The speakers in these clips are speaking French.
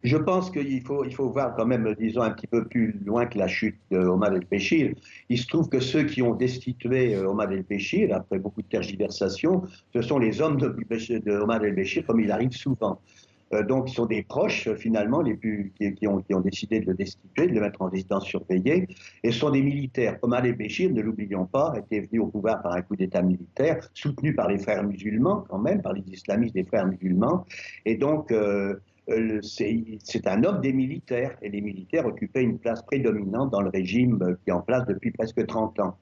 Je pense qu'il faut voir quand même, disons, un petit peu plus loin que la chute de Omar el-Béchir. Il se trouve que ceux qui ont destitué Omar el-Béchir, après beaucoup de tergiversations, ce sont les hommes de Omar el-Béchir, comme il arrive souvent. Donc, ils sont des proches, finalement, qui ont décidé de le destituer, de le mettre en résidence surveillée. Et ce sont des militaires. Omar el-Béchir, ne l'oublions pas, était venu au pouvoir par un coup d'État militaire, soutenu par les frères musulmans, quand même, par les islamistes des frères musulmans. Et donc, c'est un homme des militaires. Et les militaires occupaient une place prédominante dans le régime qui est en place depuis presque 30 ans.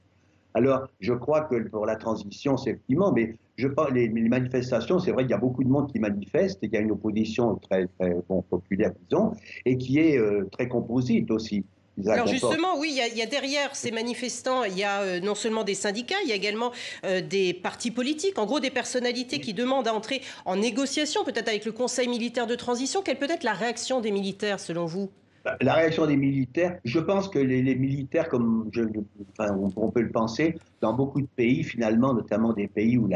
Alors, je crois que pour la transition, c'est effectivement, mais je pense, les manifestations, c'est vrai qu'il y a beaucoup de monde qui manifeste et qu'il y a une opposition très, très bon, populaire, disons, et qui est très composite aussi. Ça Alors comporte. justement, oui, il y a derrière ces manifestants, il y a non seulement des syndicats, il y a également des partis politiques, en gros des personnalités qui demandent à entrer en négociation, peut-être avec le Conseil militaire de transition. Quelle peut être la réaction des militaires, selon vous? La réaction des militaires, je pense que les militaires, enfin, on peut le penser, dans beaucoup de pays, finalement, notamment des pays où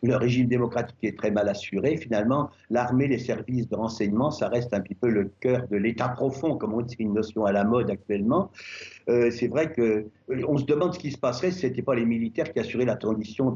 le régime démocratique est très mal assuré, finalement, l'armée, les services de renseignement, ça reste un petit peu le cœur de l'État profond, comme on dit, c'est une notion à la mode actuellement. C'est vrai que on se demande ce qui se passerait si ce n'était pas les militaires qui assuraient la transition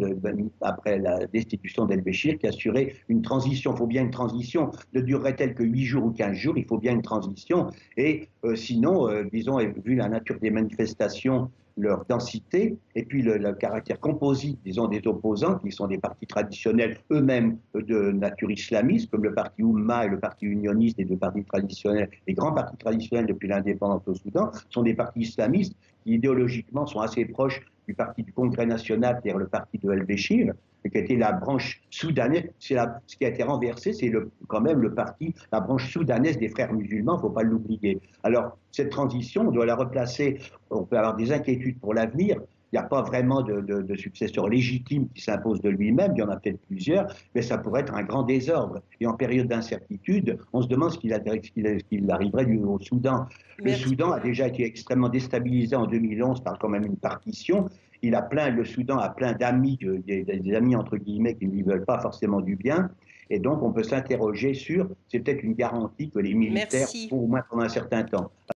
après la destitution d'El-Béchir, qui assuraient une transition. Il faut bien une transition. Ne durerait-elle que 8 jours ou 15 jours? Il faut bien une transition. Et sinon, disons, vu la nature des manifestations, leur densité, et puis le caractère composite, disons, des opposants, qui sont des partis traditionnels eux-mêmes de nature islamiste, comme le parti Oumma et le parti unioniste, les deux partis traditionnels, les grands partis traditionnels depuis l'indépendance au Soudan, sont des partis islamistes qui idéologiquement sont assez proches du parti du Congrès national, c'est-à-dire le parti de El-Béchir, qui était la branche soudanaise. Ce qui a été renversé, c'est quand même le parti, la branche soudanaise des frères musulmans, il ne faut pas l'oublier. Alors, cette transition, on doit la replacer, on peut avoir des inquiétudes pour l'avenir. Il n'y a pas vraiment de successeur légitime qui s'impose de lui-même, il y en a peut-être plusieurs, mais ça pourrait être un grand désordre. Et en période d'incertitude, on se demande ce qu'il arriverait au Soudan. Le Merci. Soudan a déjà été extrêmement déstabilisé en 2011 par quand même une partition. Le Soudan a plein d'amis, des amis entre guillemets, qui ne lui veulent pas forcément du bien. Et donc, on peut s'interroger sur, c'est peut-être une garantie que les militaires, Merci. pour au moins pendant un certain temps,